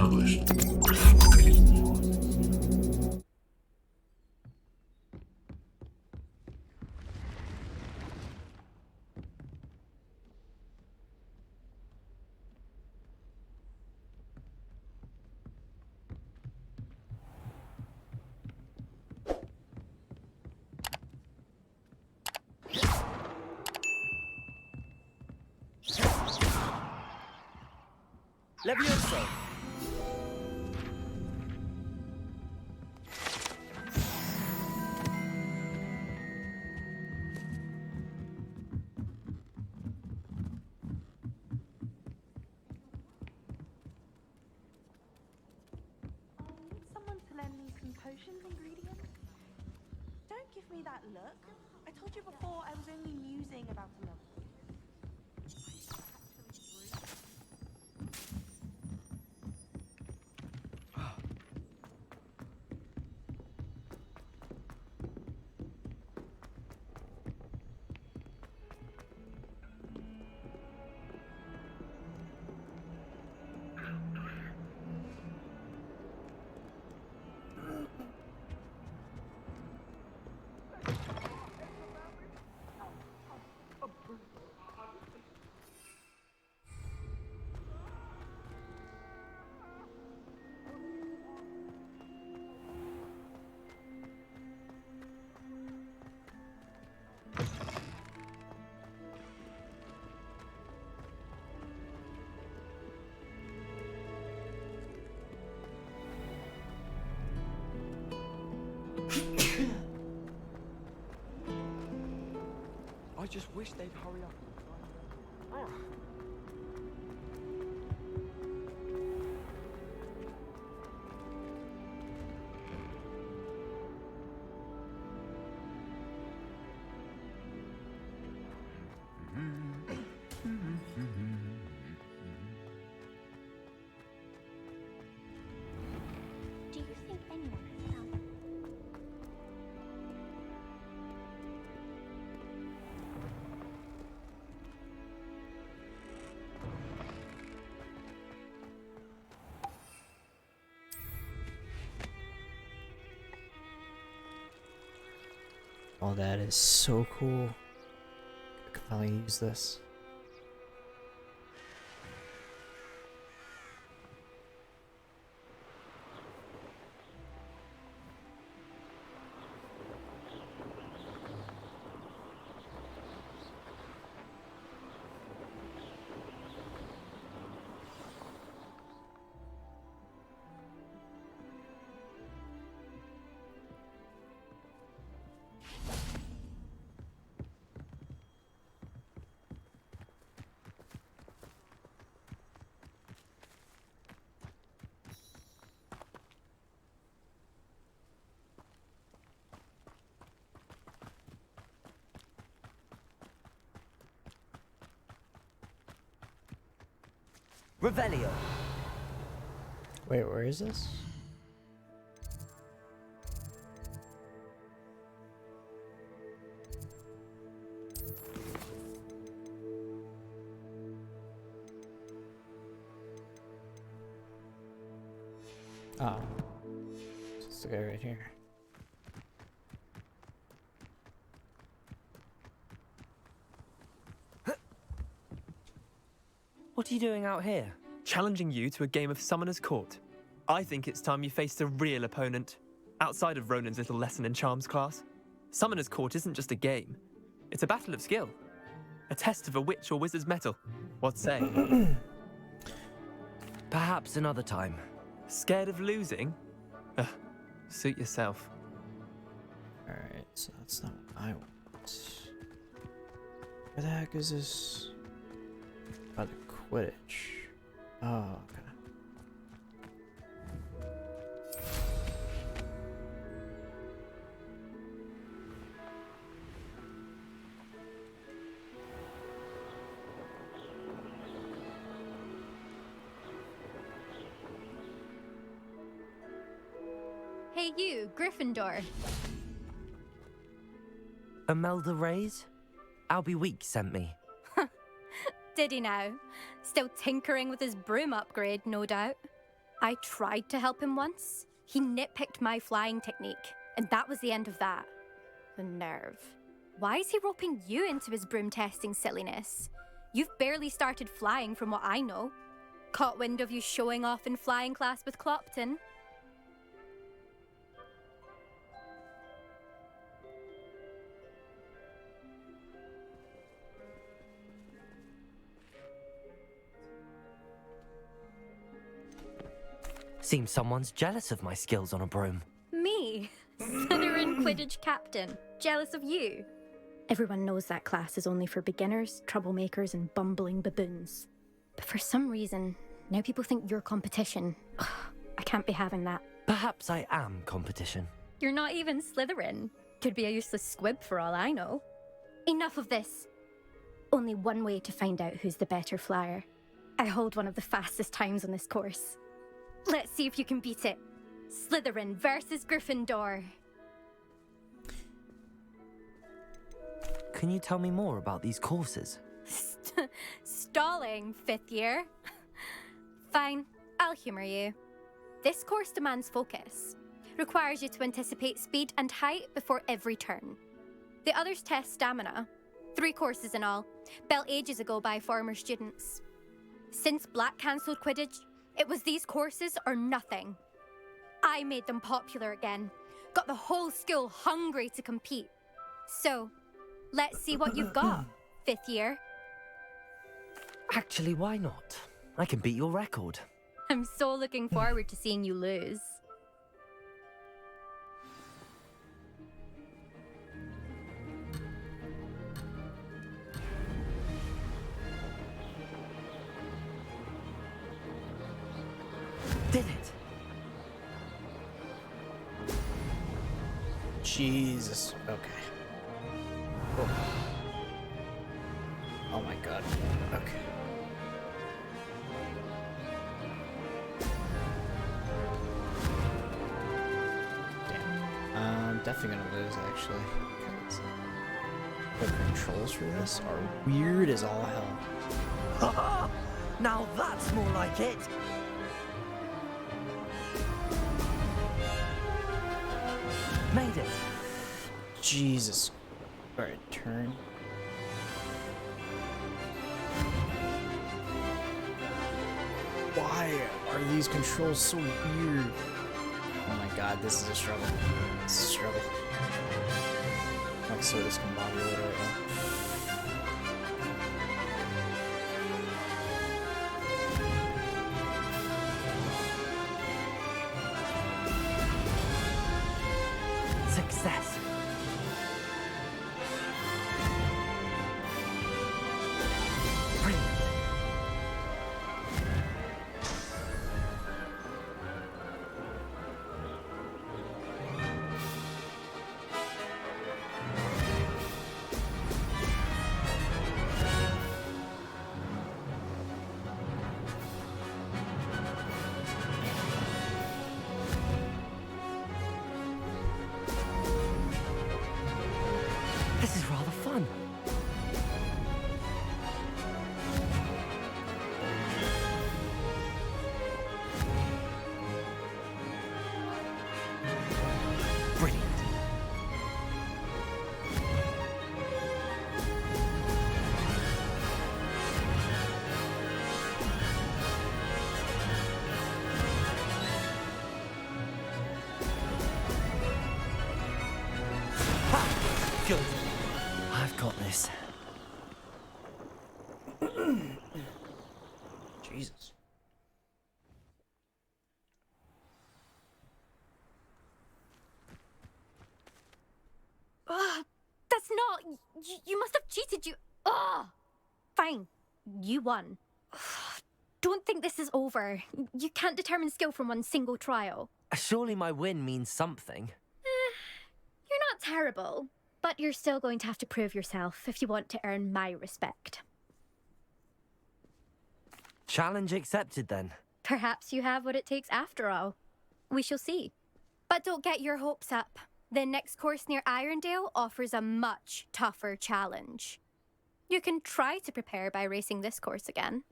published. Levioso! Someone to lend me some potions ingredients? Don't give me that look. I told you before I was only musing about a love. I just wish they'd hurry up. Do you think anyone has found them? Oh, that is so cool. I can finally use this. Revelio. Wait, where is this? Oh. It's the guy right here. What are you doing out here? Challenging you to a game of Summoner's Court. I think it's time you faced a real opponent, outside of Ronan's little lesson in charms class. Summoner's Court isn't just a game. It's a battle of skill. A test of a witch or wizard's mettle. What say? Perhaps another time. Scared of losing? Ugh, suit yourself. Alright, so that's not what I want. Where the heck is this? By the Quidditch. Oh, okay. Hey you, Gryffindor. Imelda Reyes? Albie Week sent me. Did he now? Still tinkering with his broom upgrade, no doubt. I tried to help him once. He nitpicked my flying technique, and that was the end of that. The nerve. Why is he roping you into his broom testing silliness? You've barely started flying from what I know. Caught wind of you showing off in flying class with Clopton. Seems someone's jealous of my skills on a broom. Me? Slytherin Quidditch captain. Jealous of you? Everyone knows that class is only for beginners, troublemakers, and bumbling baboons. But for some reason, now people think you're competition. Ugh, I can't be having that. Perhaps I am competition. You're not even Slytherin. Could be a useless squib for all I know. Enough of this. Only one way to find out who's the better flyer. I hold one of the fastest times on this course. Let's see if you can beat it. Slytherin versus Gryffindor. Can you tell me more about these courses? Stalling, 5th year. Fine, I'll humour you. This course demands focus. Requires you to anticipate speed and height before every turn. The others test stamina. 3 courses in all, built ages ago by former students. Since Black cancelled Quidditch, it was these courses or nothing. I made them popular again. Got the whole school hungry to compete. So, let's see what you've got, 5th year. Actually, why not? I can beat your record. I'm so looking forward to seeing you lose. Did it? Jesus. Okay. Oh. Oh my god. Okay. Damn. I'm definitely gonna lose, actually. Because the controls for this are weird as all hell. Now that's more like it. Made it. Jesus. Alright, turn. Why are these controls so weird? Oh my god, this is a struggle. This is a struggle. I'm so discombobulated right now. Success. Brilliant. This is rather fun. Brilliant. Ha! Good. I've got this. Jesus. That's not... You must have cheated, you... Ugh! Fine. You won. Don't think this is over. You can't determine skill from one single trial. Surely my win means something. You're not terrible, but you're still going to have to prove yourself if you want to earn my respect. Challenge accepted then. Perhaps you have what it takes after all. We shall see. But don't get your hopes up. The next course near Irondale offers a much tougher challenge. You can try to prepare by racing this course again.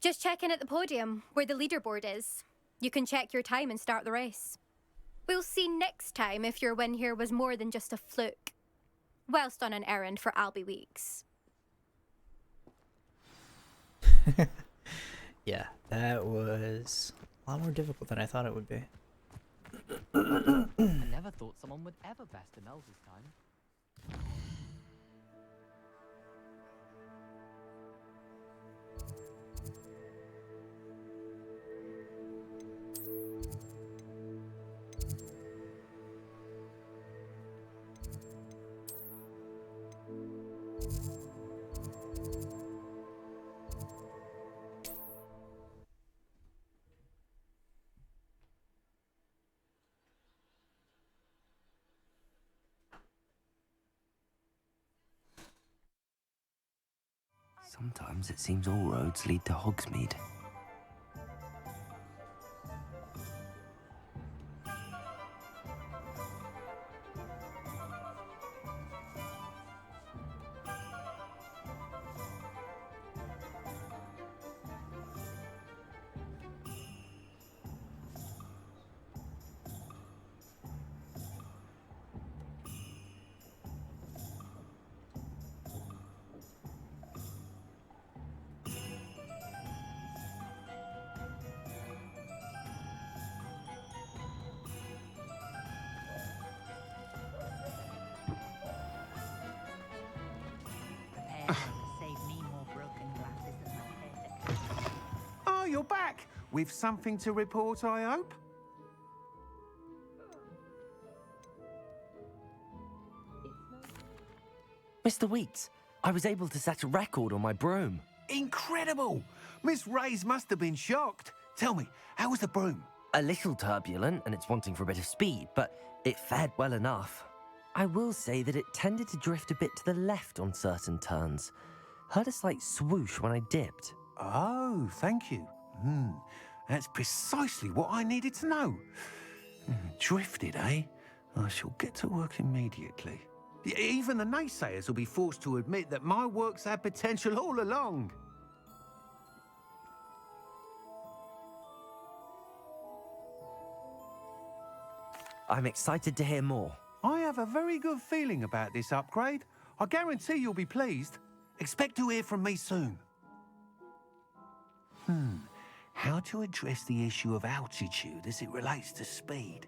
Just check in at the podium, where the leaderboard is. You can check your time and start the race. We'll see next time if your win here was more than just a fluke. Whilst on an errand for Albie Weeks. Yeah, that was a lot more difficult than I thought it would be. I never thought someone would ever best Imelda's time. Sometimes it seems all roads lead to Hogsmeade. Oh, you're back! With something to report, I hope? Mr. Weeks, I was able to set a record on my broom. Incredible! Miss Reyes must have been shocked. Tell me, how was the broom? A little turbulent and it's wanting for a bit of speed, but it fared well enough. I will say that it tended to drift a bit to the left on certain turns. Heard a slight swoosh when I dipped. Oh, thank you. That's precisely what I needed to know. Drifted, eh? I shall get to work immediately. Even the naysayers will be forced to admit that my work's had potential all along. I'm excited to hear more. I have a very good feeling about this upgrade. I guarantee you'll be pleased. Expect to hear from me soon. How to address the issue of altitude as it relates to speed?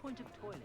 Point of toilet.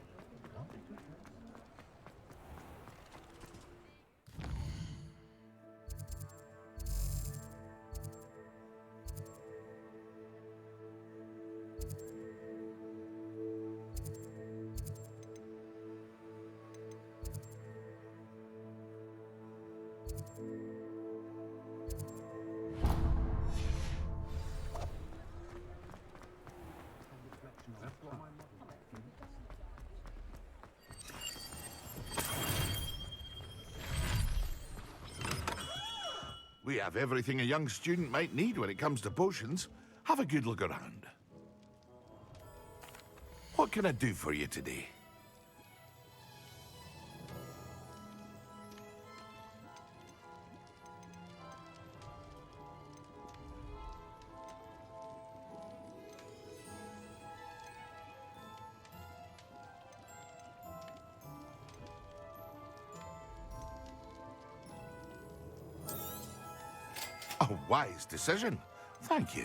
We have everything a young student might need when it comes to potions. Have a good look around. What can I do for you today? A wise decision. Thank you.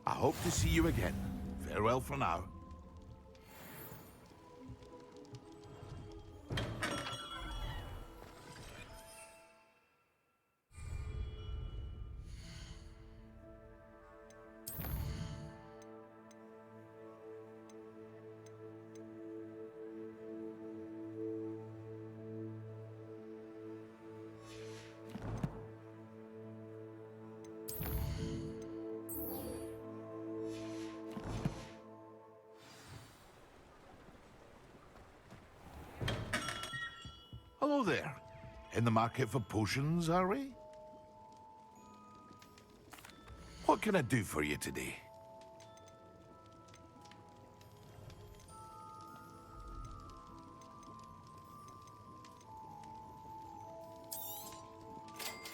I hope to see you again. Farewell for now. Hello there. In the market for potions, are we? What can I do for you today?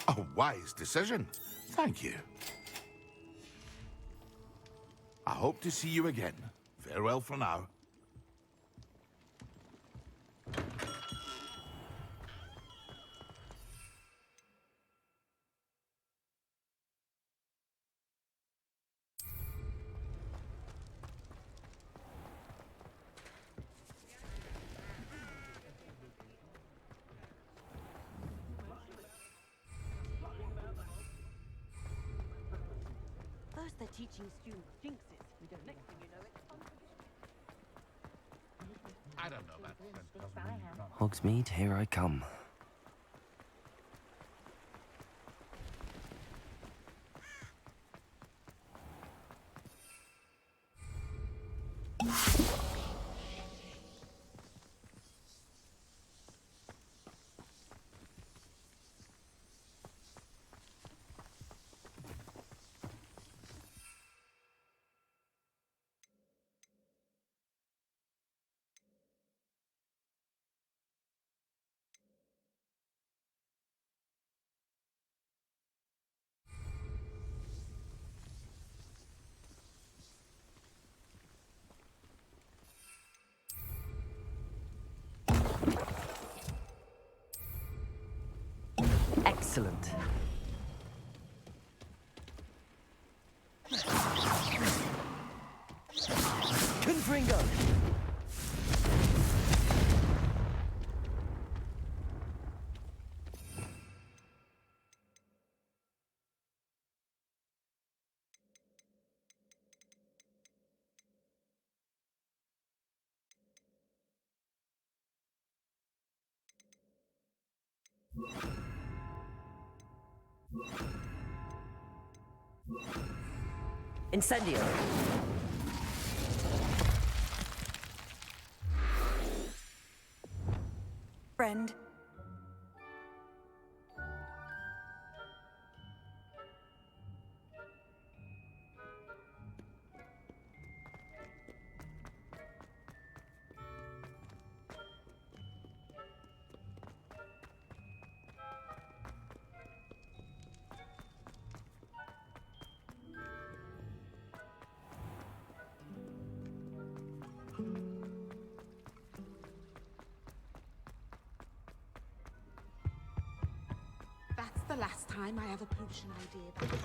A wise decision. Thank you. I hope to see you again. Farewell for now. First they're teaching students jinxes. We don't. Next thing you know, it's fun. I don't know that. Hogsmeade, here I come. Excellent. Confringo! Incendio! Friend. That's the last time I have a potion idea back.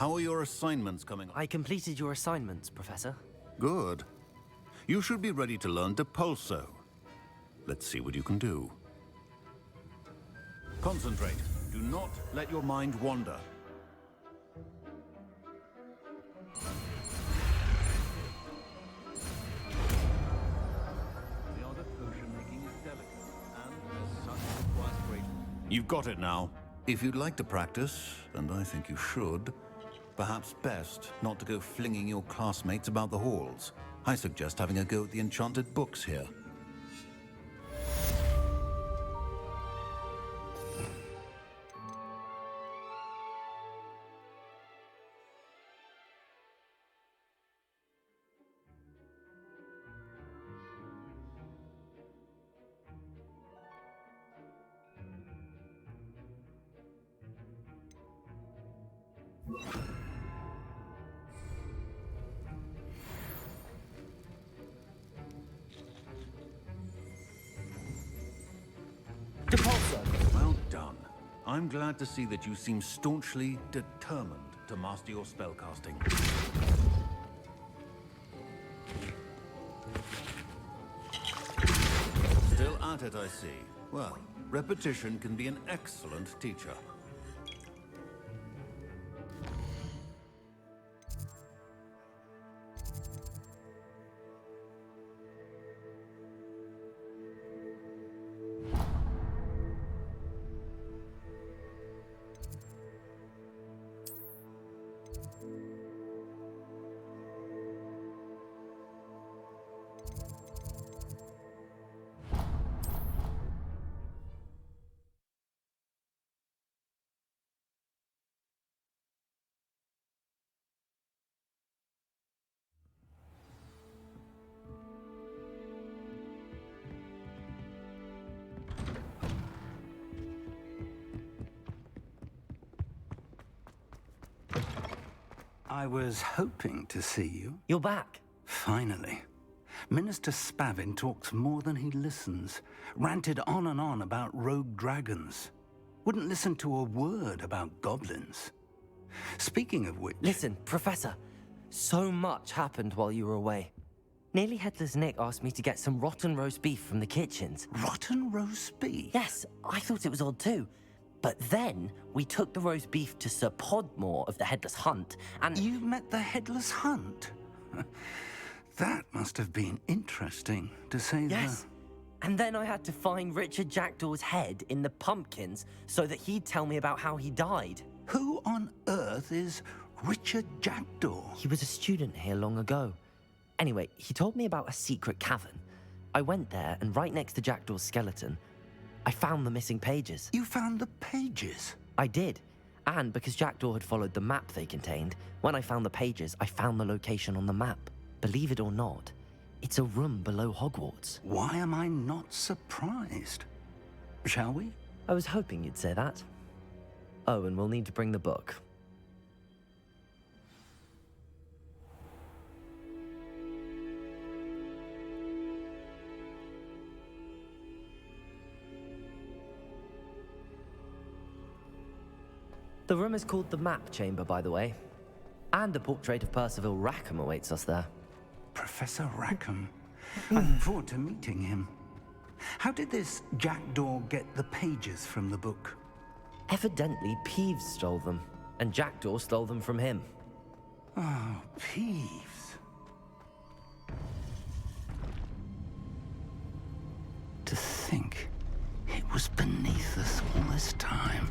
How are your assignments coming on? I completed your assignments, Professor. Good. You should be ready to learn Depulso. Let's see what you can do. Concentrate. Do not let your mind wander. The art of potion making is delicate, and as such requires great... You've got it now. If you'd like to practice, and I think you should, perhaps best not to go flinging your classmates about the halls. I suggest having a go at the enchanted books here. Depulso! Well done. I'm glad to see that you seem staunchly determined to master your spellcasting. Still at it, I see. Well, repetition can be an excellent teacher. I was hoping to see you. You're back. Finally. Minister Spavin talks more than he listens. Ranted on and on about rogue dragons. Wouldn't listen to a word about goblins. Speaking of which... Listen, Professor, so much happened while you were away. Nearly Headless Nick asked me to get some rotten roast beef from the kitchens. Rotten roast beef? Yes, I thought it was odd too. But then we took the roast beef to Sir Podmore of the Headless Hunt, and... You met the Headless Hunt? That must have been interesting, to say Yes. And then I had to find Richard Jackdaw's head in the pumpkins so that he'd tell me about how he died. Who on earth is Richard Jackdaw? He was a student here long ago. Anyway, he told me about a secret cavern. I went there, and right next to Jackdaw's skeleton, I found the missing pages. You found the pages? I did. And because Jackdaw had followed the map they contained, when I found the pages, I found the location on the map. Believe it or not, it's a room below Hogwarts. Why am I not surprised? Shall we? I was hoping you'd say that. Oh, and we'll need to bring the book. The room is called the Map Chamber, by the way. And a portrait of Percival Rackham awaits us there. Professor Rackham. I look forward to meeting him. How did this Jackdaw get the pages from the book? Evidently, Peeves stole them, and Jackdaw stole them from him. Oh, Peeves. To think it was beneath us all this time.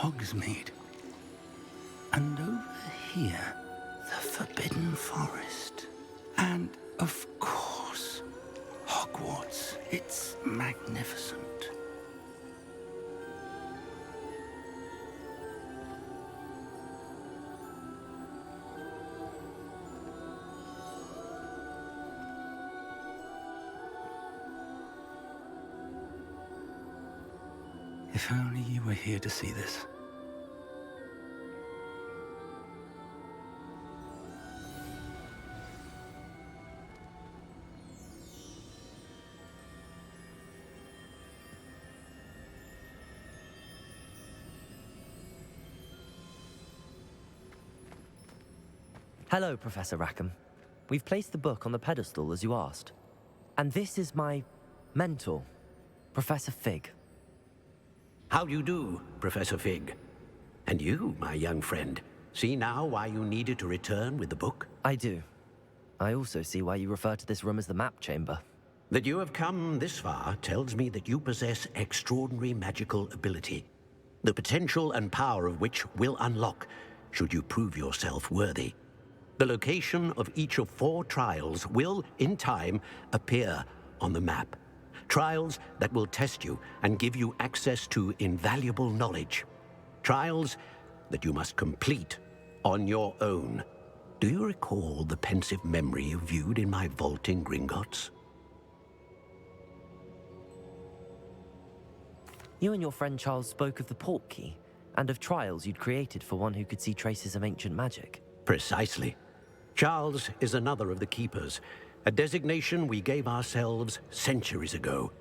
Hogsmeade. And over here, the Forbidden Forest. And, of course, Hogwarts. It's magnificent. If only you were here to see this. Hello, Professor Rackham. We've placed the book on the pedestal as you asked. And this is my mentor, Professor Fig. How do you do, Professor Fig? And you, my young friend, see now why you needed to return with the book? I do. I also see why you refer to this room as the map chamber. That you have come this far tells me that you possess extraordinary magical ability, the potential and power of which will unlock should you prove yourself worthy. The location of each of 4 trials will, in time, appear on the map. Trials that will test you and give you access to invaluable knowledge. Trials that you must complete on your own. Do you recall the pensive memory you viewed in my vault in Gringotts? You and your friend Charles spoke of the portkey and of trials you'd created for one who could see traces of ancient magic. Precisely. Charles is another of the keepers, a designation we gave ourselves centuries ago,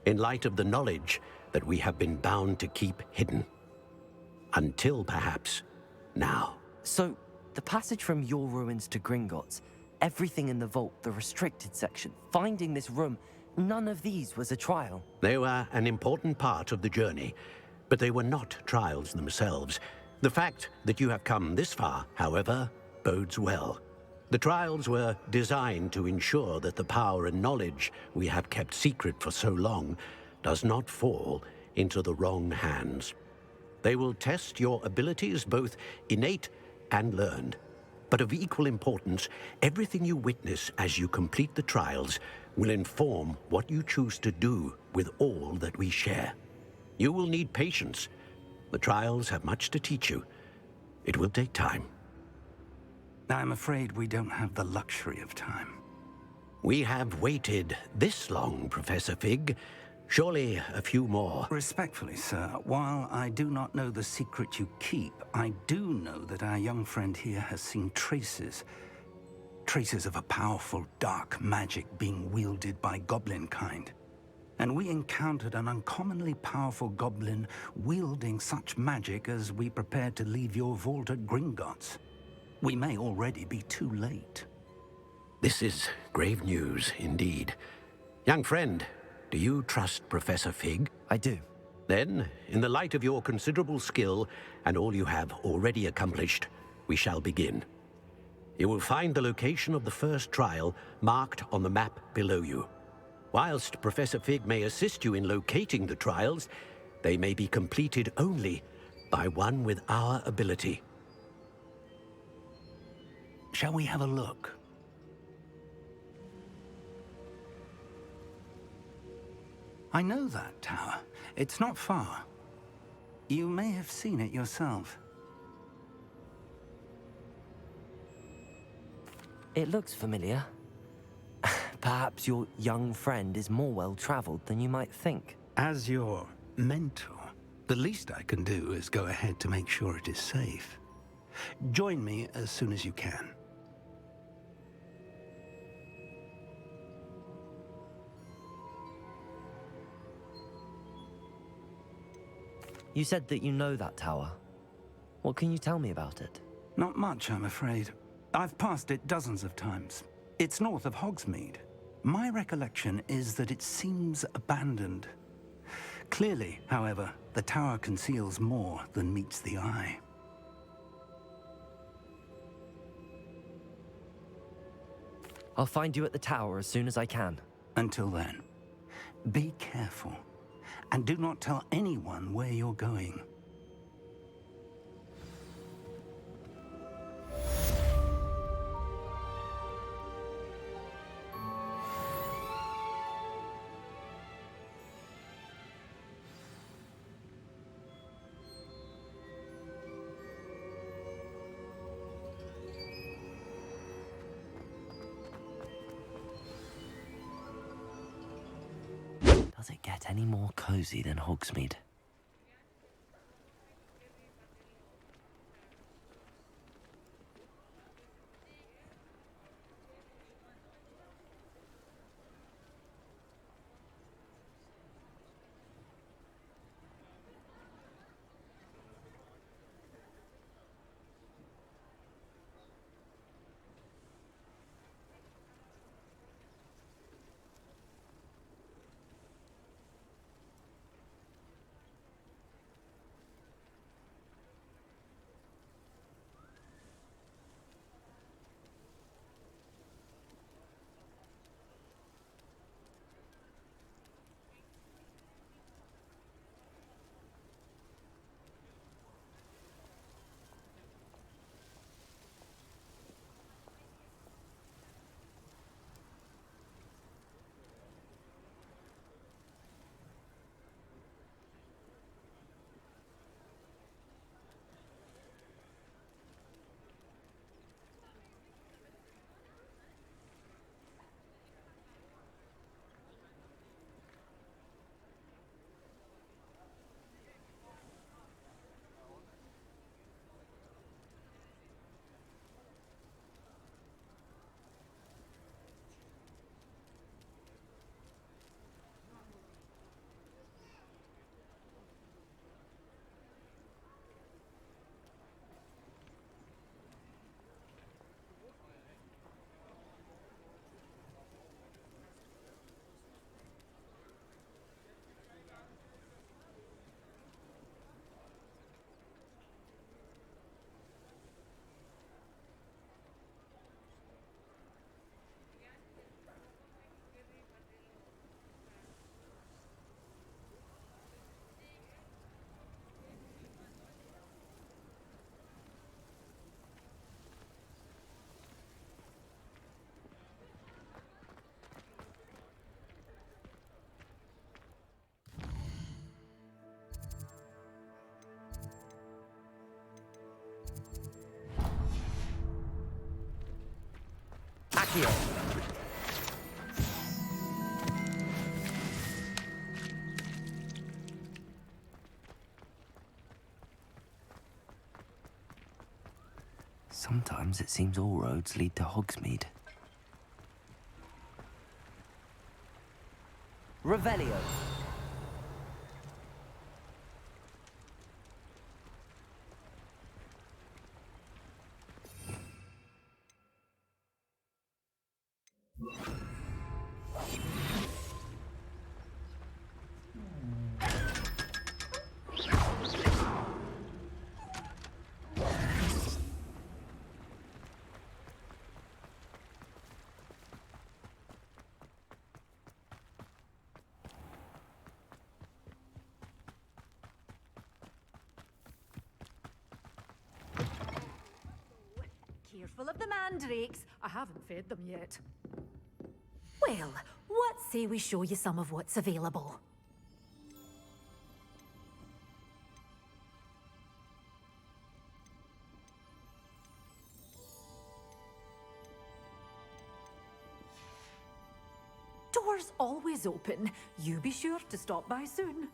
in light of the knowledge that we have been bound to keep hidden. Until, perhaps, now. So, the passage from your ruins to Gringotts, everything in the vault, the restricted section, finding this room, none of these was a trial. They were an important part of the journey, but they were not trials themselves. The fact that you have come this far, however, bodes well. The trials were designed to ensure that the power and knowledge we have kept secret for so long does not fall into the wrong hands. They will test your abilities, both innate and learned. But of equal importance, everything you witness as you complete the trials will inform what you choose to do with all that we share. You will need patience. The trials have much to teach you. It will take time. I'm afraid we don't have the luxury of time. We have waited this long, Professor Fig. Surely a few more. Respectfully, sir, while I do not know the secret you keep, I do know that our young friend here has seen traces of a powerful dark magic being wielded by goblin kind. And we encountered an uncommonly powerful goblin wielding such magic as we prepared to leave your vault at Gringotts. We may already be too late. This is grave news indeed. Young friend, do you trust Professor Fig? I do. Then, in the light of your considerable skill and all you have already accomplished, we shall begin. You will find the location of the first trial marked on the map below you. Whilst Professor Fig may assist you in locating the trials, they may be completed only by one with our ability. Shall we have a look? I know that tower. It's not far. You may have seen it yourself. It looks familiar. Perhaps your young friend is more well-traveled than you might think. As your mentor, the least I can do is go ahead to make sure it is safe. Join me as soon as you can. You said that you know that tower. What can you tell me about it? Not much, I'm afraid. I've passed it dozens of times. It's north of Hogsmeade. My recollection is that it seems abandoned. Clearly, however, the tower conceals more than meets the eye. I'll find you at the tower as soon as I can. Until then, be careful. And do not tell anyone where you're going. Does it get any more cozy than Hogsmeade? Accio! Sometimes it seems all roads lead to Hogsmeade. Revelio. Careful of the mandrakes. I haven't fed them yet. Well, what say we show you some of what's available? Doors always open. You be sure to stop by soon.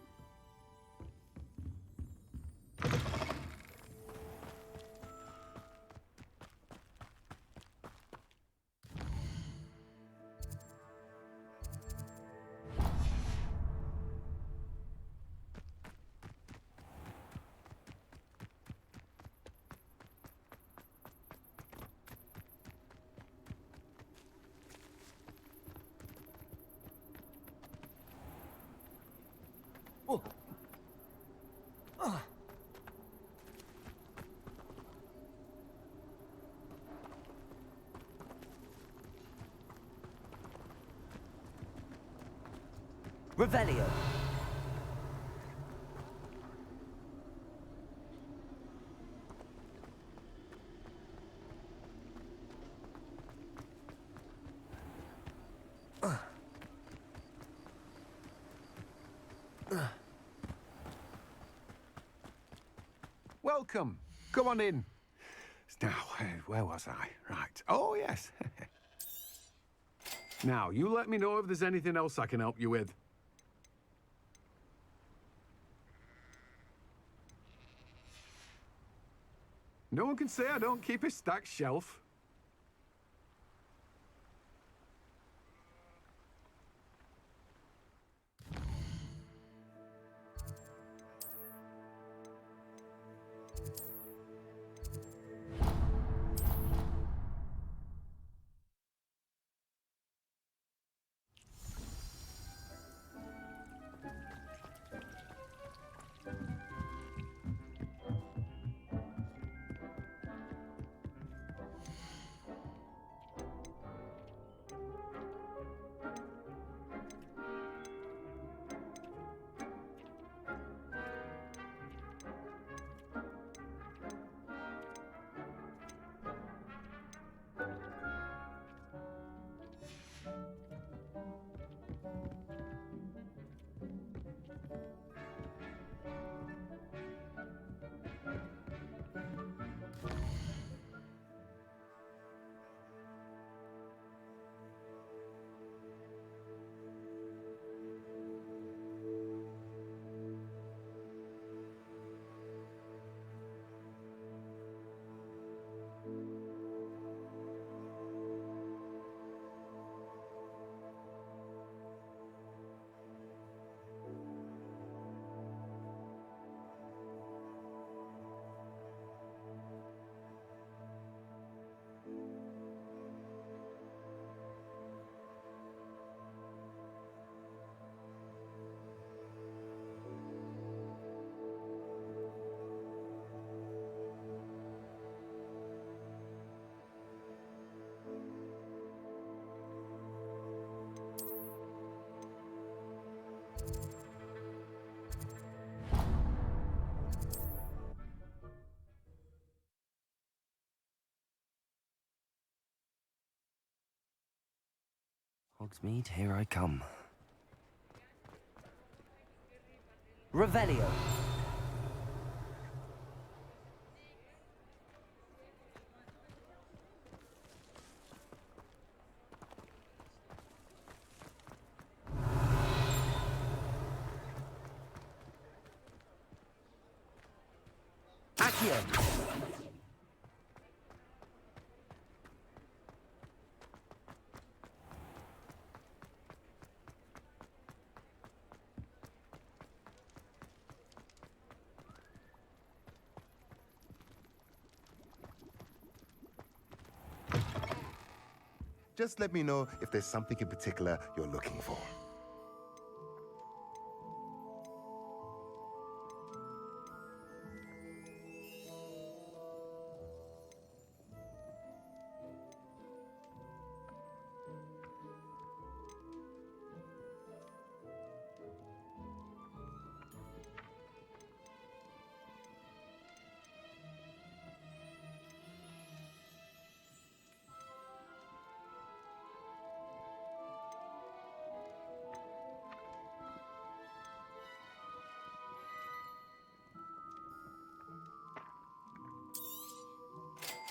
Revelio. Welcome. Come on in. Now, where was I? Right. Oh, yes. Now, you let me know if there's anything else I can help you with. No one can say I don't keep a stacked shelf. Hogsmeade, here I come. Revelio. Accio. Just let me know if there's something in particular you're looking for.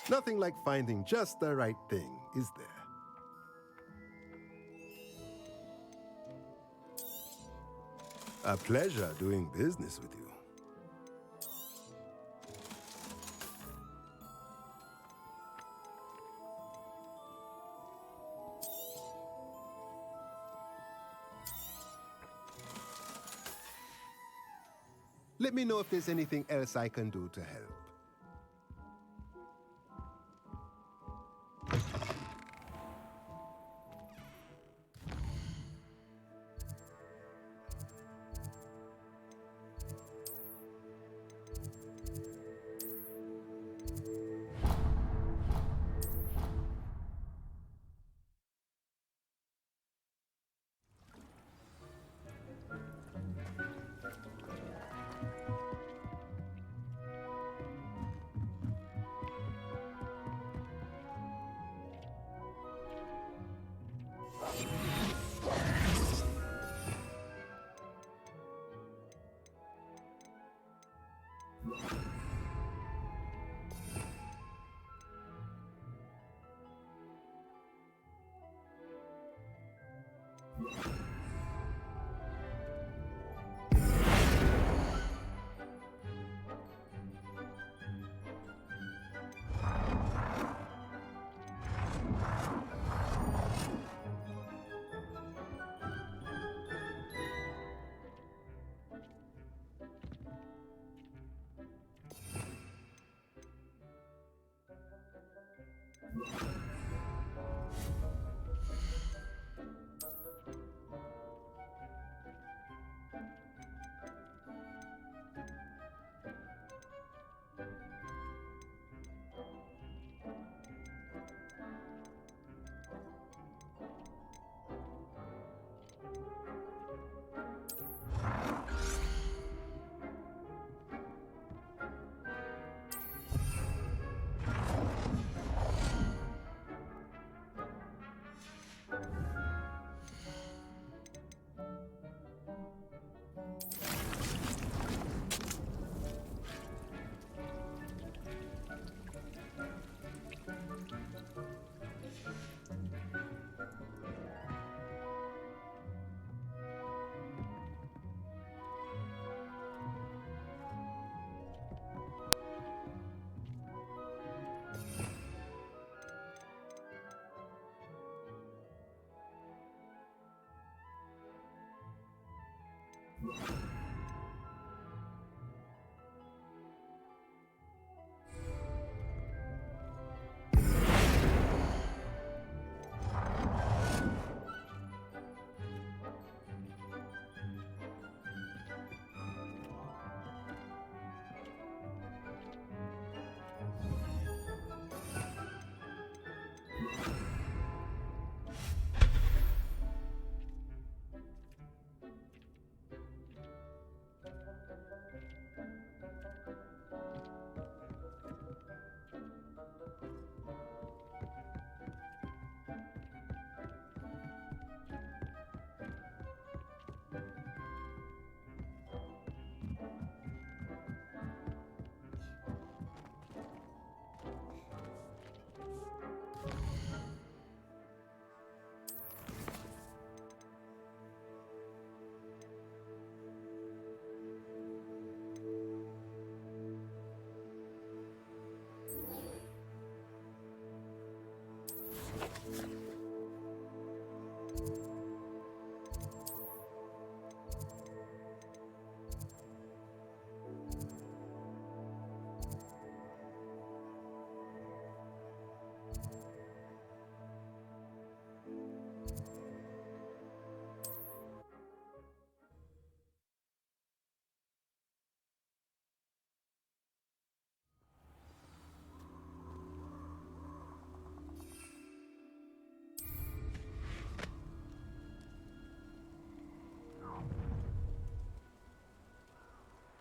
Nothing like finding just the right thing, is there? A pleasure doing business with you. Let me know if there's anything else I can do to help.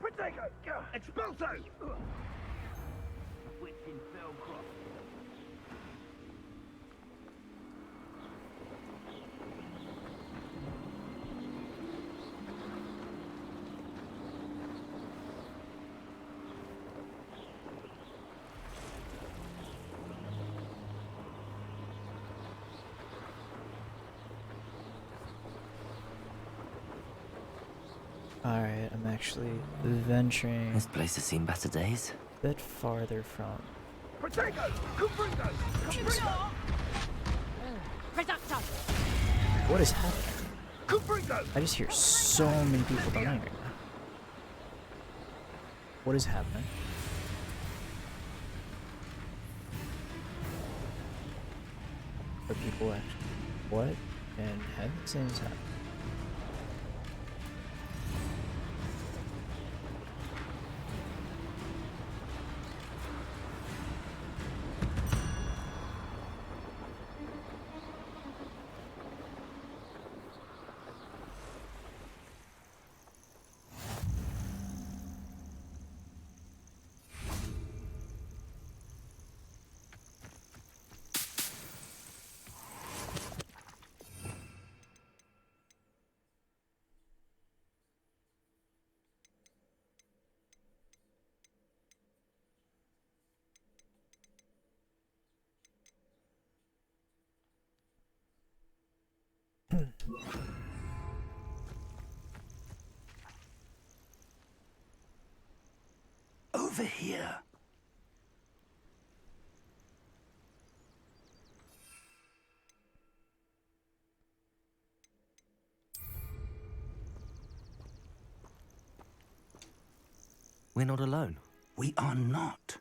Protego! Expulso! Which in fell crop. Alright, I'm actually venturing This place has seen better days. a bit farther from. Protego! Cumbringo! Cumbringo! Reducto! What is happening? Cumbringo! I just hear so many people dying right now. What is happening? Are people actually. What in heaven's name is happening? Over here. We're not alone. We are not.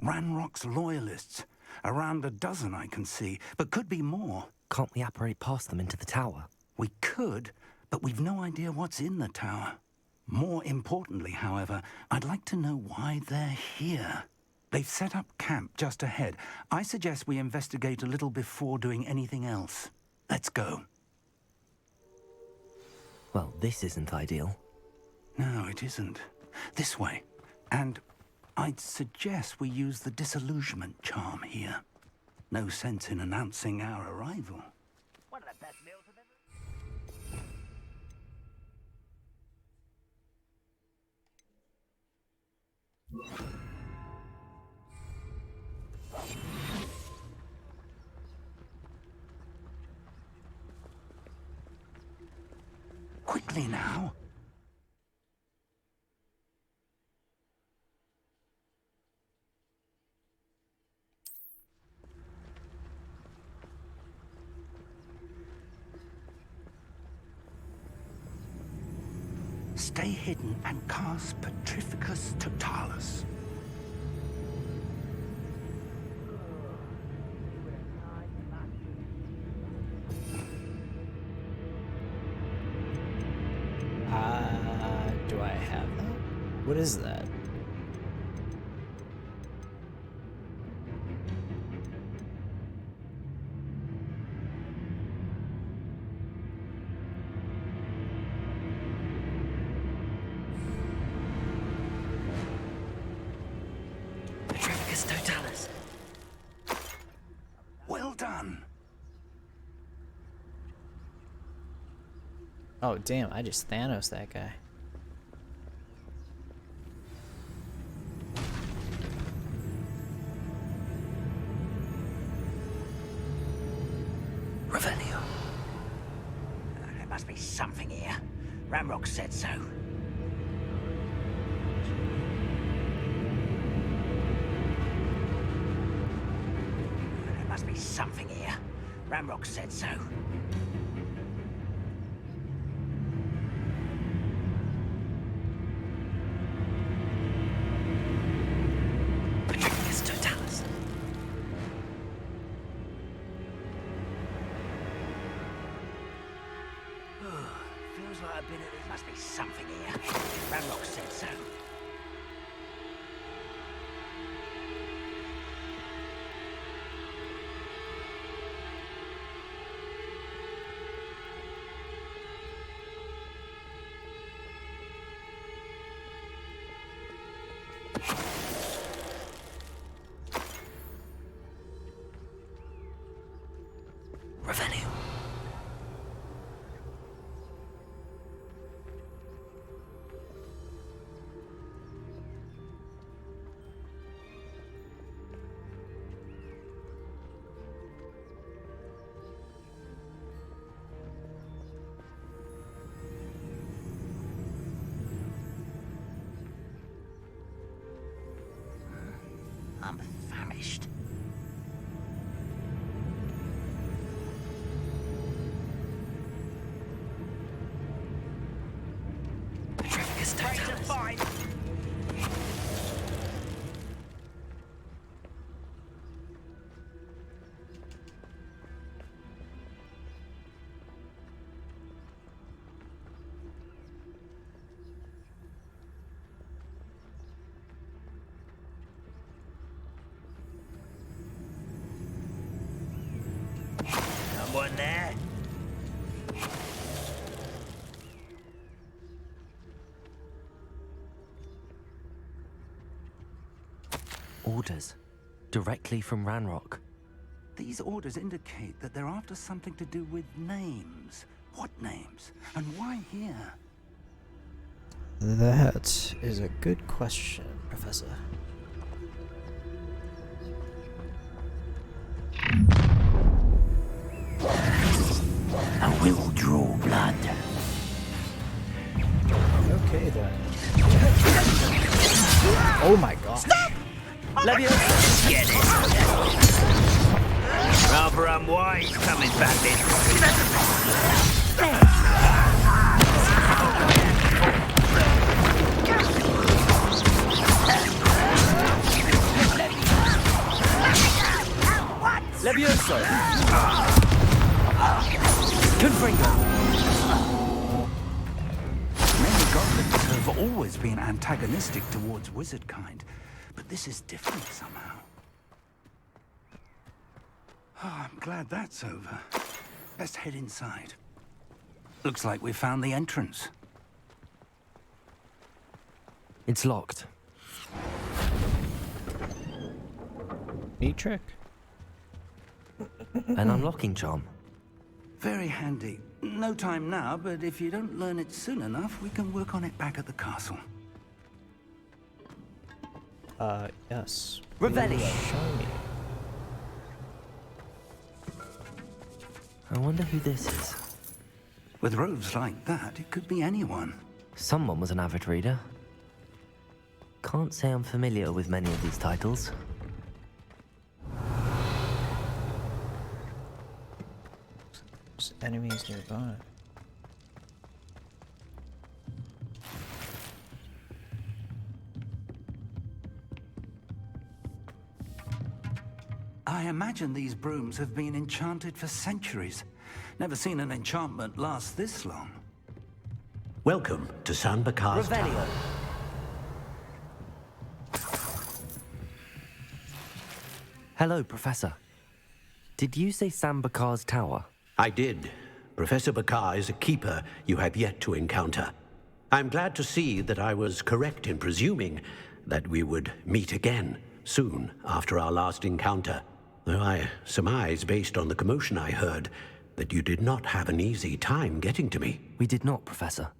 Ranrock's loyalists. Around a dozen I can see, but could be more. Can't we apparate past them into the tower? We could, but we've no idea what's in the tower. More importantly, however, I'd like to know why they're here. They've set up camp just ahead. I suggest we investigate a little before doing anything else. Let's go. Well, this isn't ideal. No, it isn't. This way. And I'd suggest we use the disillusionment charm here. No sense in announcing our arrival. One of the best meals I've ever... Quickly now. Stay hidden and cast Petrificus Totalis. Do I have that? What is that? Petrificus Totalis. Well done. Oh, damn, I just Thanos that guy. Revelio. There must be something here. Ramrock said so. There must be something here. Ramrock said so. Petrificus Totalis. Feels like there must be something here. Ramrock said so. Revelio. I'm famished. Petrificus Totalis. Someone there? Orders. Directly from Ranrock. These orders indicate that they're after something to do with names. What names? And why here? That is a good question, Professor. I will draw blood. Okay then. Oh my god. Stop! Leviosa! Get it. Rather unwise coming back this. Leviosa! Confringo! Many goblins have always been antagonistic towards wizard kind, but this is different somehow. Oh, I'm glad that's over. Let's head inside. Looks like we found the entrance. It's locked. Neat trick. An unlocking charm. Very handy. No time now, but if you don't learn it soon enough, we can work on it back at the castle. Yes. Revelio. Show me. I wonder who this is. With robes like that, it could be anyone. Someone was an avid reader. Can't say I'm familiar with many of these titles. There's enemies nearby. imagine these brooms have been enchanted for centuries. Never seen an enchantment last this long. Welcome to San Bakar's Revelio. Tower. Hello, Professor. Did you say Sam Bakar's tower? I did. Professor Bakar is a keeper you have yet to encounter. I'm glad to see that I was correct in presuming that we would meet again soon after our last encounter, though I surmise, based on the commotion I heard, that you did not have an easy time getting to me. We did not, Professor.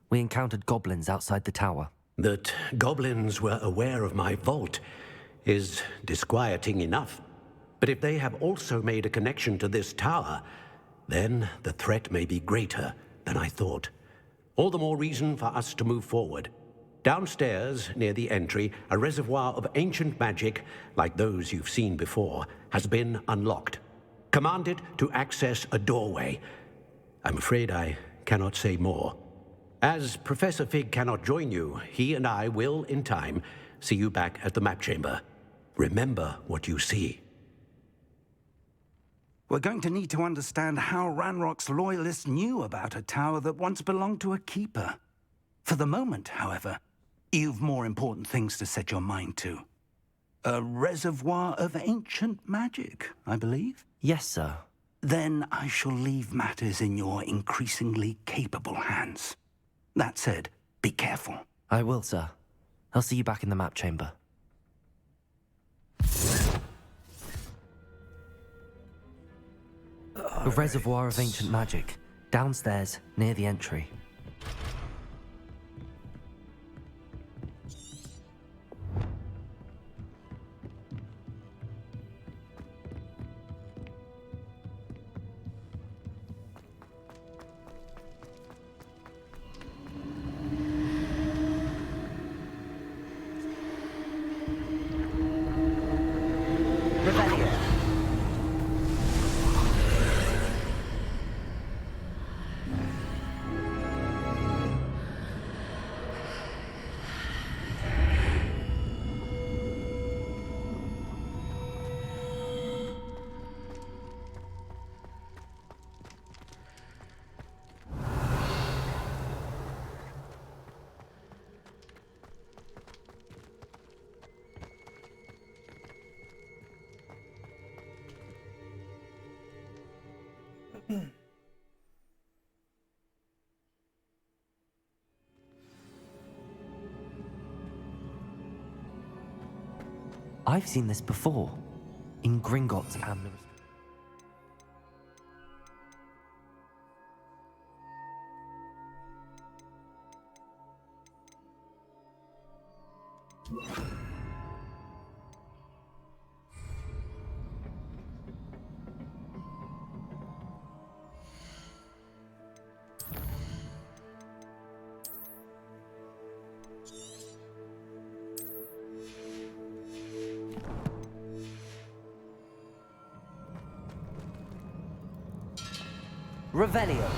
We encountered goblins outside the tower. That goblins were aware of my vault is disquieting enough. But if they have also made a connection to this tower, then the threat may be greater than I thought. All the more reason for us to move forward. Downstairs, near the entry, a reservoir of ancient magic, like those you've seen before, has been unlocked. Command it to access a doorway. I'm afraid I cannot say more. As Professor Fig cannot join you, he and I will, in time, see you back at the map chamber. Remember what you see. We're going to need to understand how Ranrock's loyalists knew about a tower that once belonged to a keeper. For the moment, however, you've more important things to set your mind to. A reservoir of ancient magic, I believe? Yes, sir. Then I shall leave matters in your increasingly capable hands. That said, be careful. I will, sir. I'll see you back in the map chamber. A reservoir of ancient magic, downstairs, near the entry. I've seen this before, in Gringotts and the... Revelio.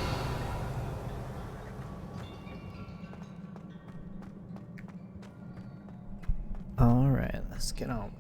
All right, let's get on.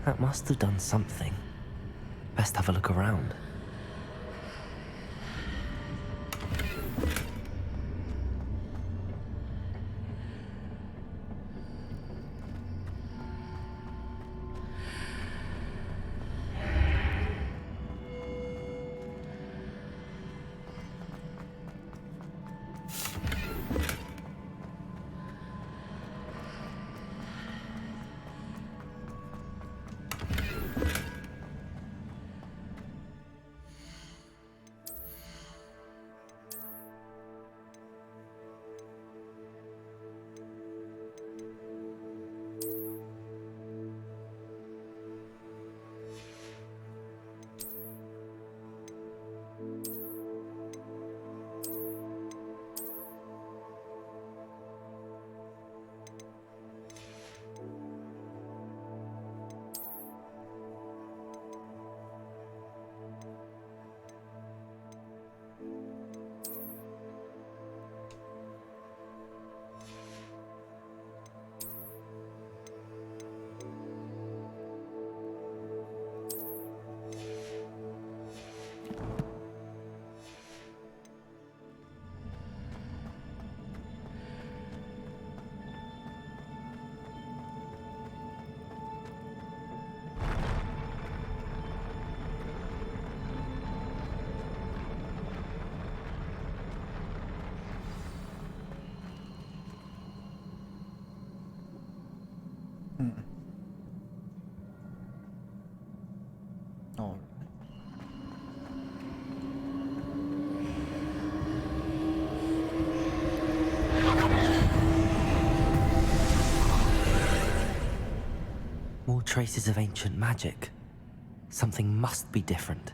That must have done something. Best have a look around. traces of ancient magic. Something must be different.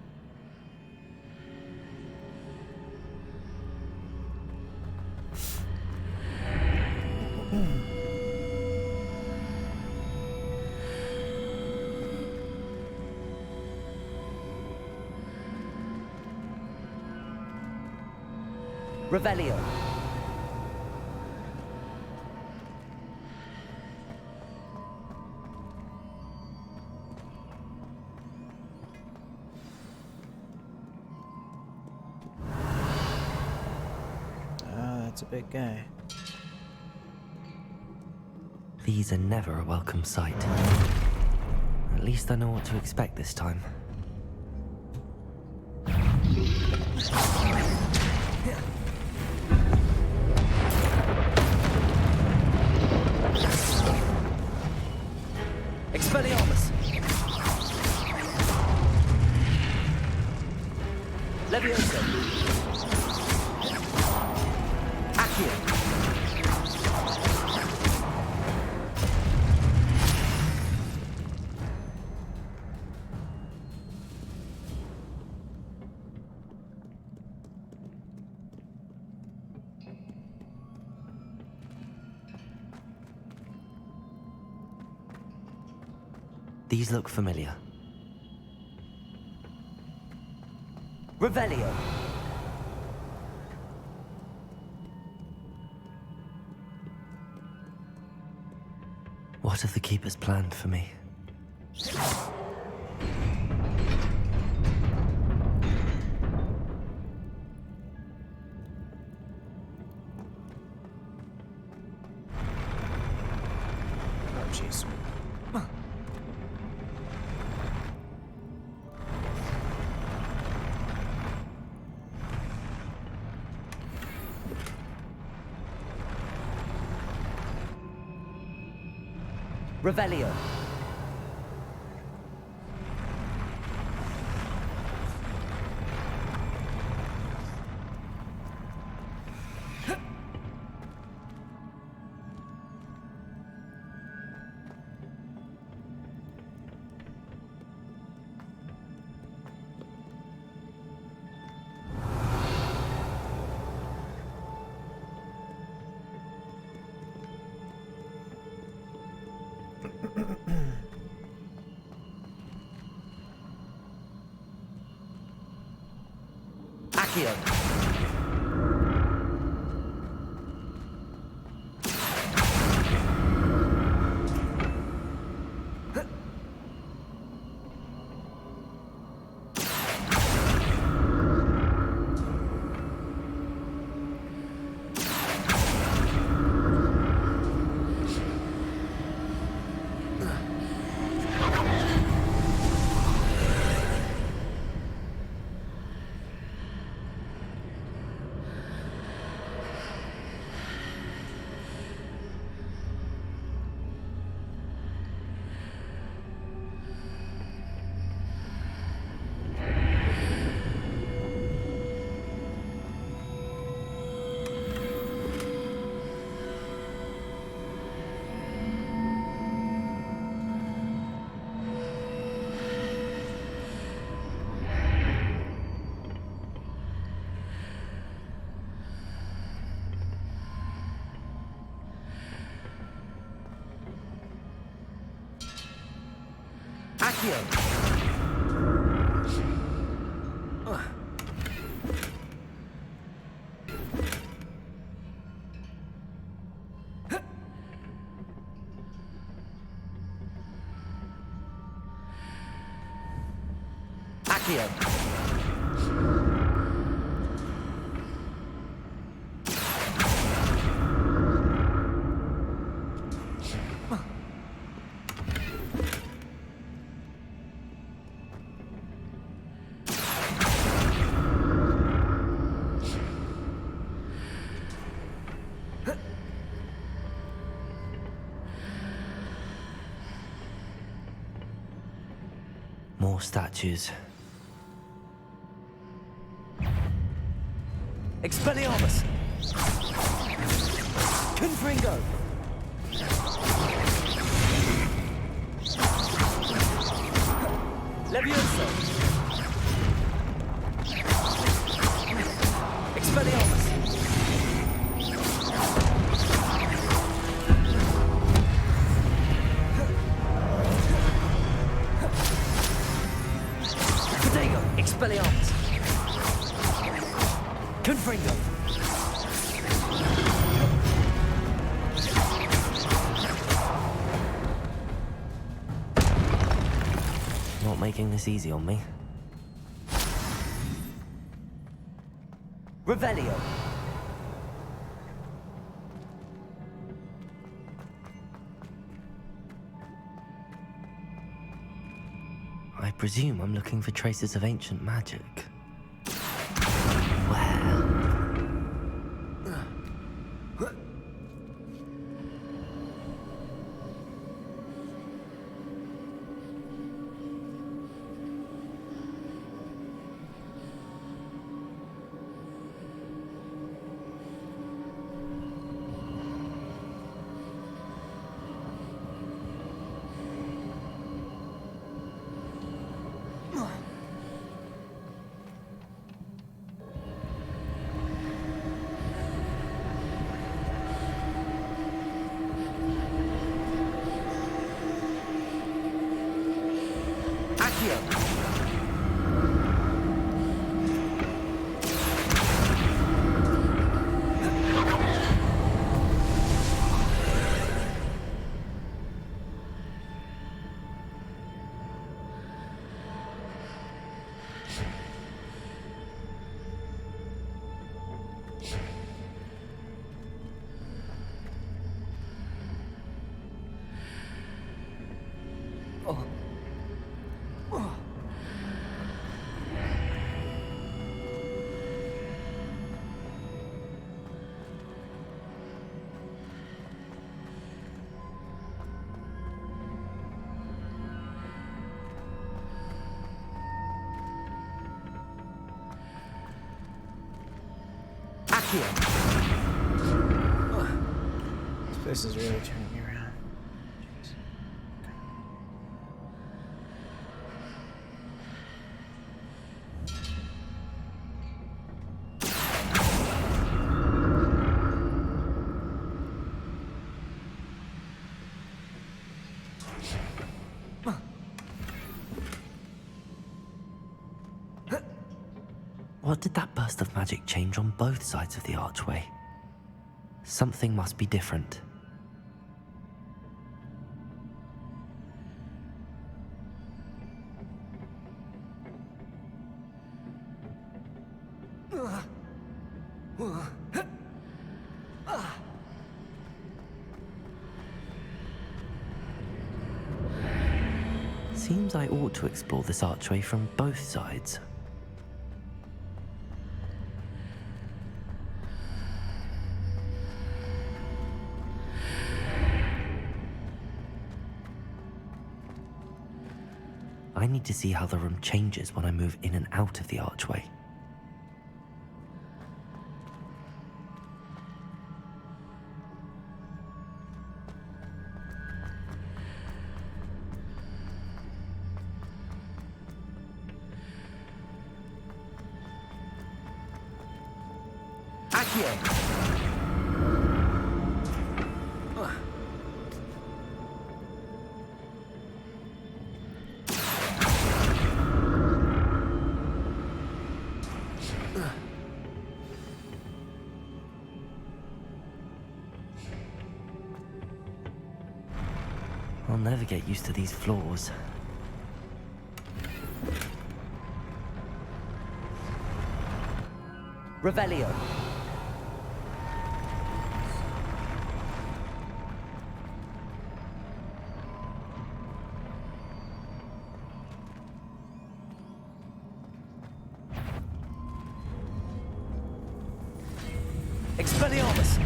Revelio. That's a big guy. These are never a welcome sight. At least I know what to expect this time. Expelliarmus! Leviosa! Accio! These look familiar. Revelio! What have the Keepers planned for me? Oh, jeez. Revelio. Accio. Accio. Accio. More statues. Expelliarmus! Confringo! Levioso! Expelliarmus! Protego! Expelliarmus! Confringo! Not making this easy on me. Revelio! I presume I'm looking for traces of ancient magic. Where? This place is really turning me around. Jeez. What did that burst of magic change on both sides of the archway? Something must be different. Seems I ought to explore this archway from both sides. I need to see how the room changes when I move in and out of the archway. I'll never get used to these floors. Revelio. Expelliarmus.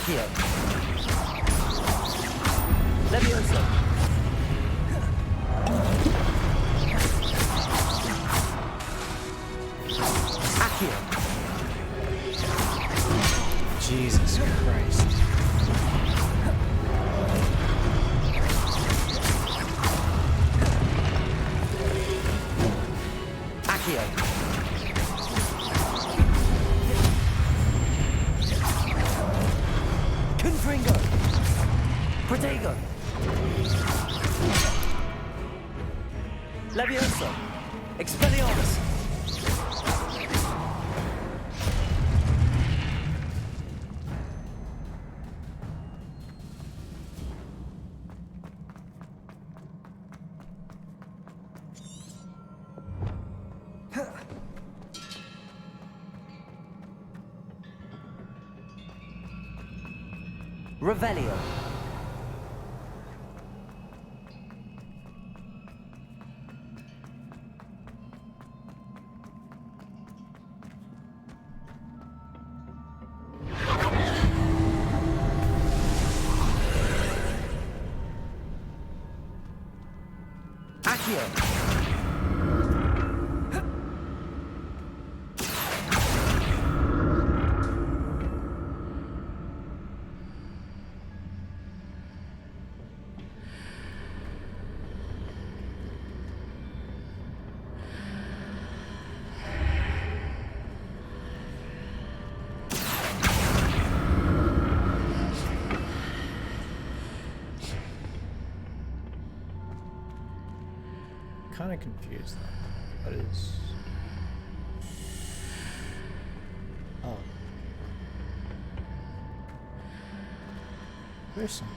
Accio. Levioso. Accio. Jesus Christ. Accio. Confringo. Protego. Levioso. Expelliarmus. Revelio. Accio. Kind of confused though. What is? Oh, there's something.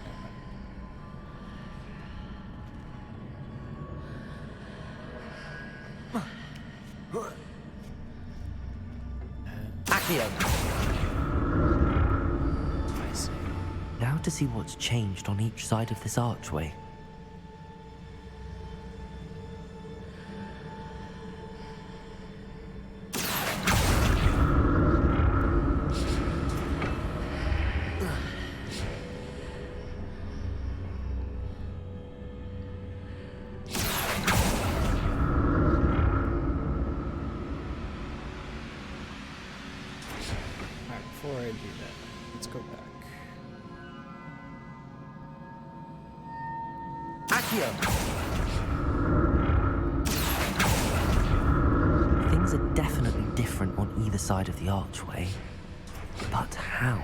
Accio. I see. Now to see what's changed on each side of this archway. Before I do that, let's go back. Accio. Things are definitely different on either side of the archway. But how?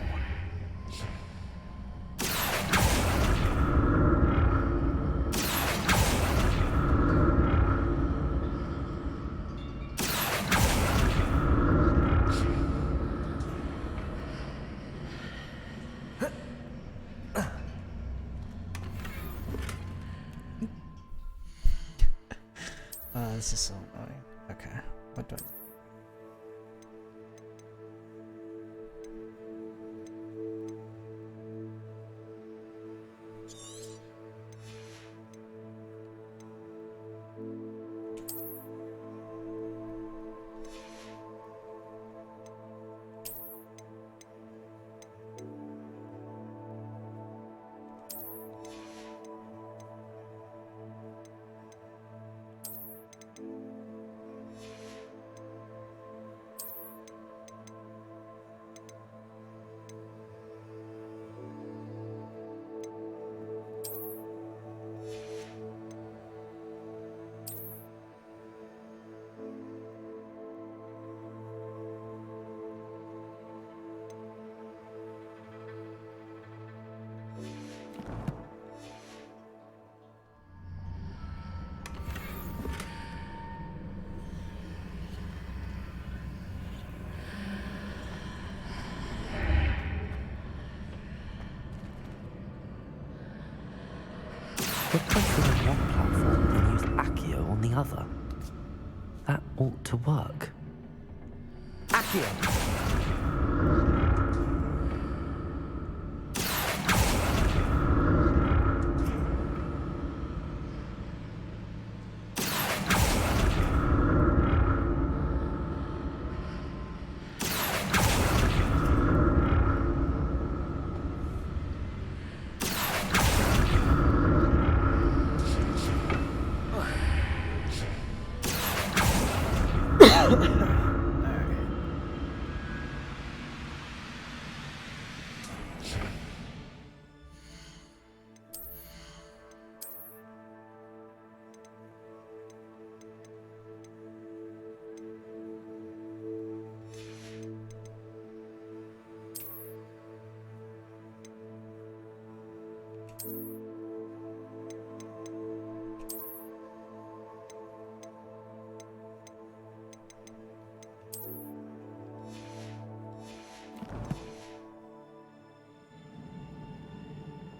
This is so annoying. Okay, what do I do? We're placed on one platform and use Accio on the other. That ought to work. Accio!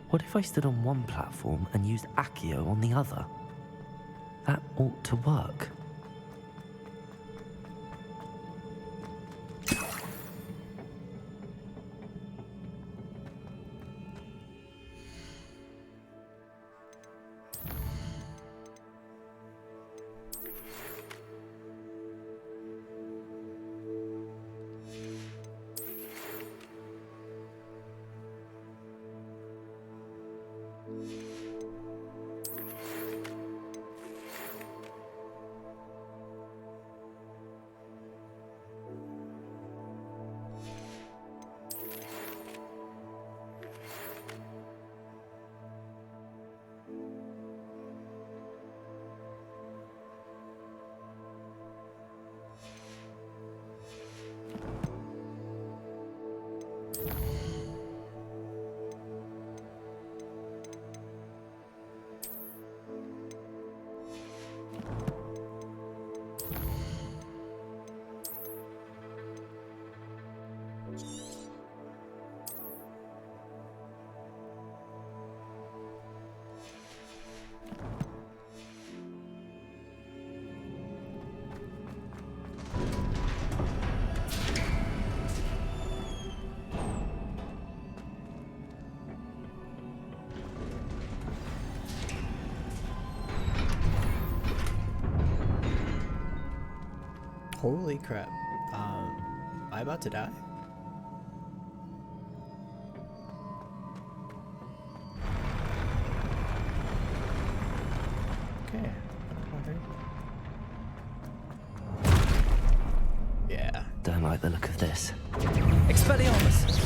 What if I stood on one platform and used Accio on the other? That ought to work. Holy crap. Am I about to die? Okay. Yeah. Don't like the look of this. Expelliarmus!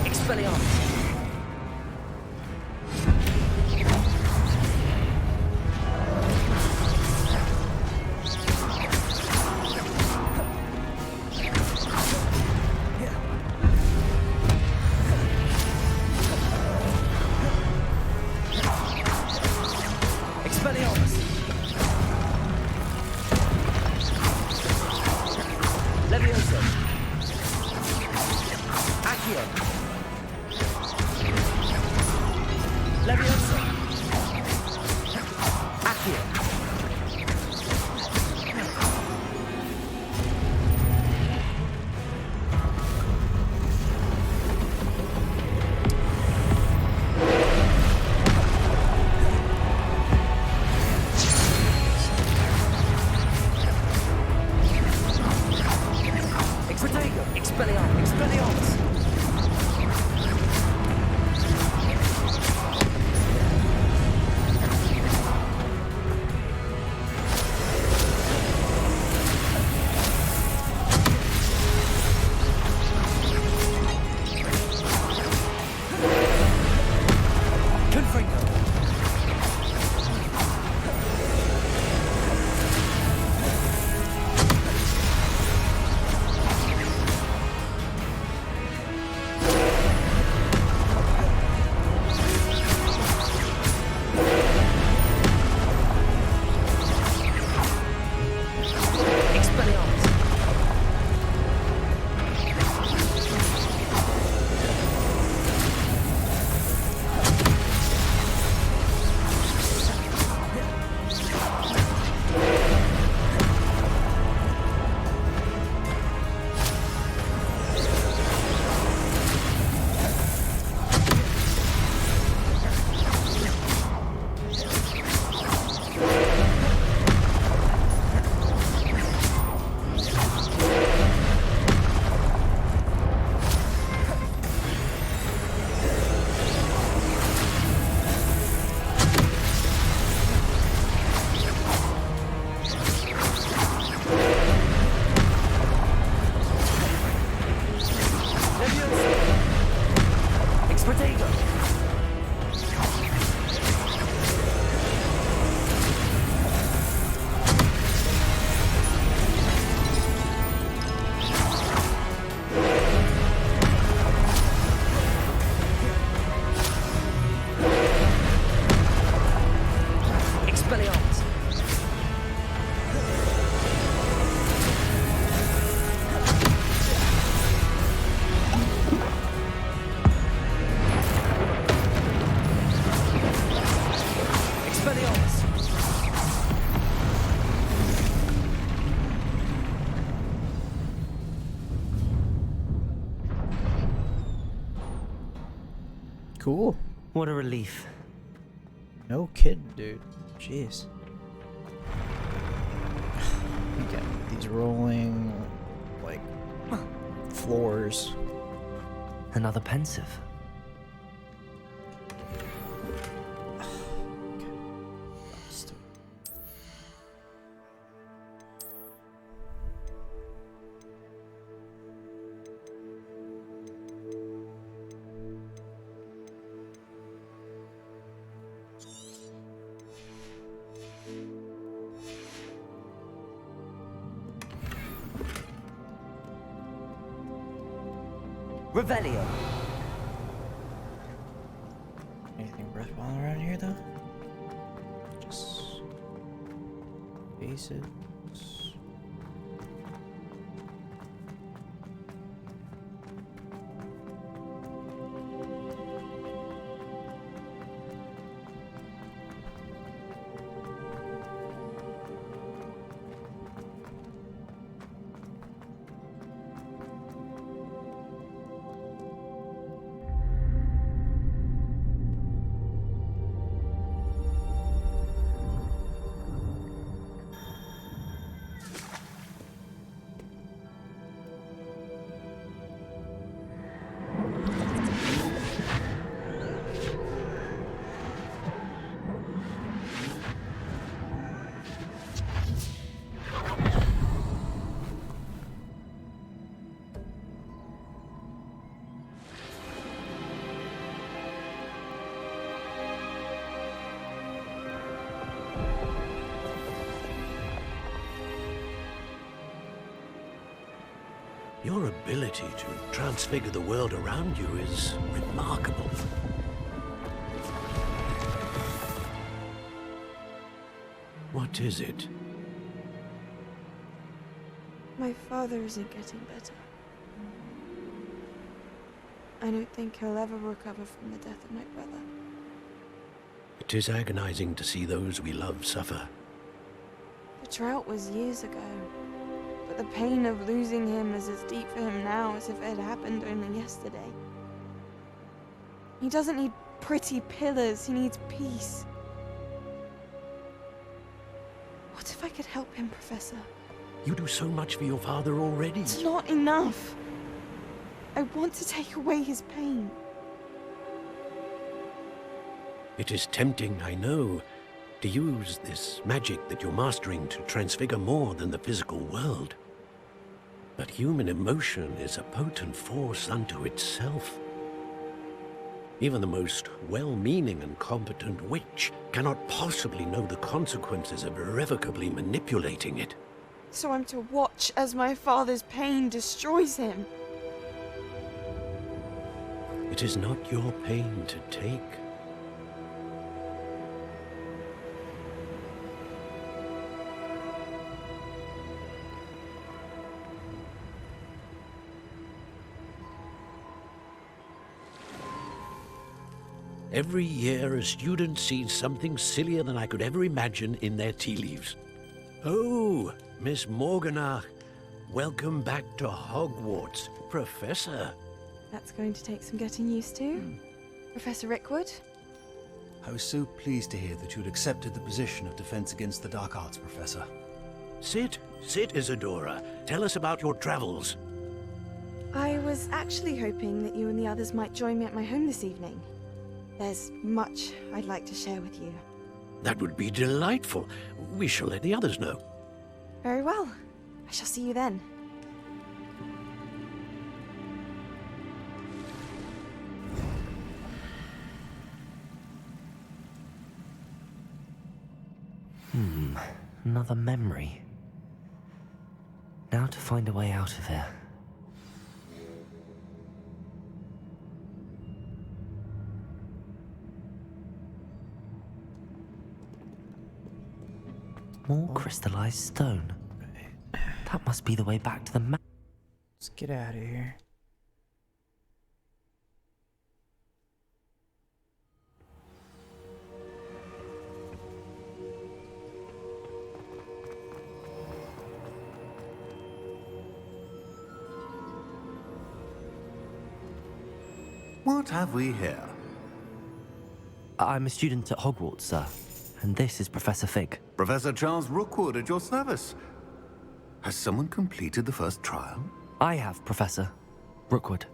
Expelliarmus! Cool. What a relief. No kidding, dude. Jeez. Okay, these rolling, like, floors. Another pensive. Revelio. Anything worthwhile around here, though? Just faces. Your ability to transfigure the world around you is remarkable. What is it? My father isn't getting better. I don't think he'll ever recover from the death of my brother. It is agonizing to see those we love suffer. The drought was years ago, but the pain of losing him is as deep for him now as if it had happened only yesterday. He doesn't need pretty pillars, he needs peace. What if I could help him, Professor? You do so much for your father already. It's not enough. I want to take away his pain. It is tempting, I know, to use this magic that you're mastering to transfigure more than the physical world. But human emotion is a potent force unto itself. Even the most well-meaning and competent witch cannot possibly know the consequences of irrevocably manipulating it. So I'm to watch as my father's pain destroys him. It is not your pain to take. Every year, a student sees something sillier than I could ever imagine in their tea leaves. Oh, Miss Morganach, welcome back to Hogwarts, Professor. That's going to take some getting used to. Professor Rickwood? I was so pleased to hear that you'd accepted the position of Defense Against the Dark Arts, Professor. Sit, Isadora. Tell us about your travels. I was actually hoping that you and the others might join me at my home this evening. There's much I'd like to share with you. That would be delightful. We shall let the others know. Very well. I shall see you then. Another memory. Now to find a way out of here. More crystallized stone. That must be the way back to the map. Let's get out of here. What have we here? I'm a student at Hogwarts, sir. And this is Professor Fig. Professor Charles Rookwood at your service. Has someone completed the first trial? I have, Professor Rookwood.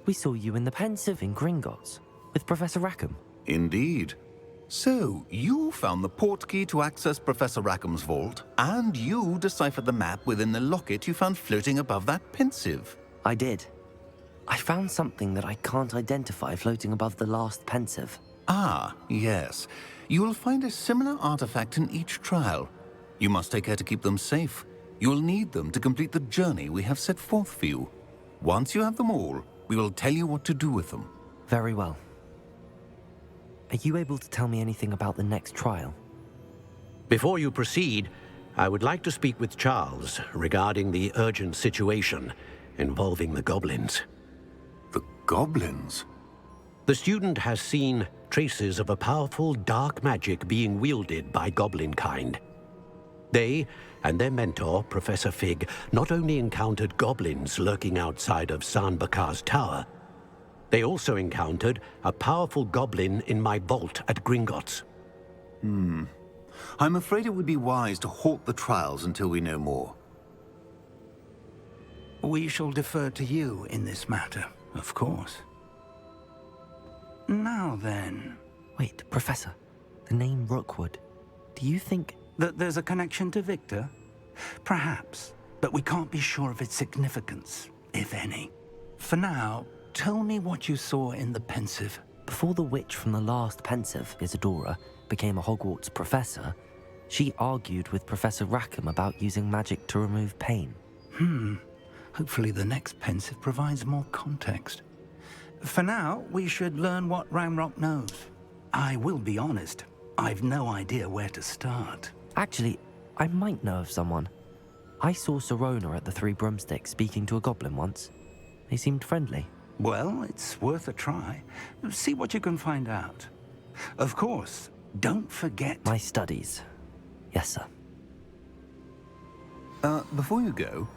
We saw you in the Pensive in Gringotts with Professor Rackham. Indeed. So, you found the portkey to access Professor Rackham's vault, and you deciphered the map within the locket you found floating above that Pensive. I did. I found something that I can't identify floating above the last Pensive. Ah, yes. You will find a similar artifact in each trial. You must take care to keep them safe. You will need them to complete the journey we have set forth for you. Once you have them all, we will tell you what to do with them. Very well. Are you able to tell me anything about the next trial? Before you proceed, I would like to speak with Charles regarding the urgent situation involving the goblins. The goblins? The student has seen traces of a powerful dark magic being wielded by goblin kind. They and their mentor, Professor Fig, not only encountered goblins lurking outside of San Bakar's tower, they also encountered a powerful goblin in my vault at Gringotts. I'm afraid it would be wise to halt the trials until we know more. We shall defer to you in this matter, of course. Now then... Wait, Professor. The name Rookwood. Do you think... that there's a connection to Victor? Perhaps, but we can't be sure of its significance, if any. For now, tell me what you saw in the pensive. Before the witch from the last pensive, Isadora, became a Hogwarts professor, she argued with Professor Rackham about using magic to remove pain. Hopefully the next pensive provides more context. For now, we should learn what Ranrock knows. I will be honest, I've no idea where to start. Actually, I might know of someone. I saw Sirona at the Three Broomsticks speaking to a goblin once. They seemed friendly. Well, it's worth a try. See what you can find out. Of course, don't forget... My studies. Yes, sir. Before you go...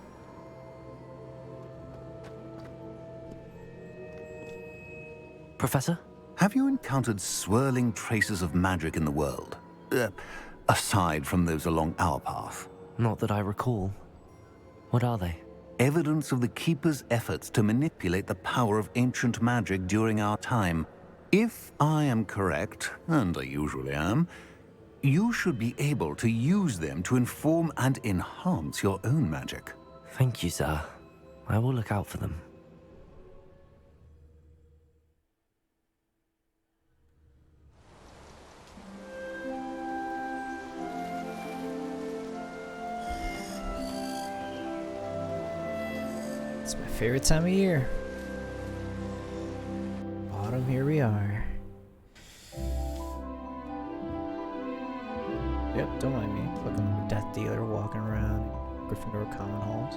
Professor? Have you encountered swirling traces of magic in the world? Aside from those along our path? Not that I recall. What are they? Evidence of the Keeper's efforts to manipulate the power of ancient magic during our time. If I am correct, and I usually am, you should be able to use them to inform and enhance your own magic. Thank you, sir. I will look out for them. It's my favorite time of year. Autumn, here we are. Yep, don't mind me. Looking like a death dealer walking around Gryffindor common halls.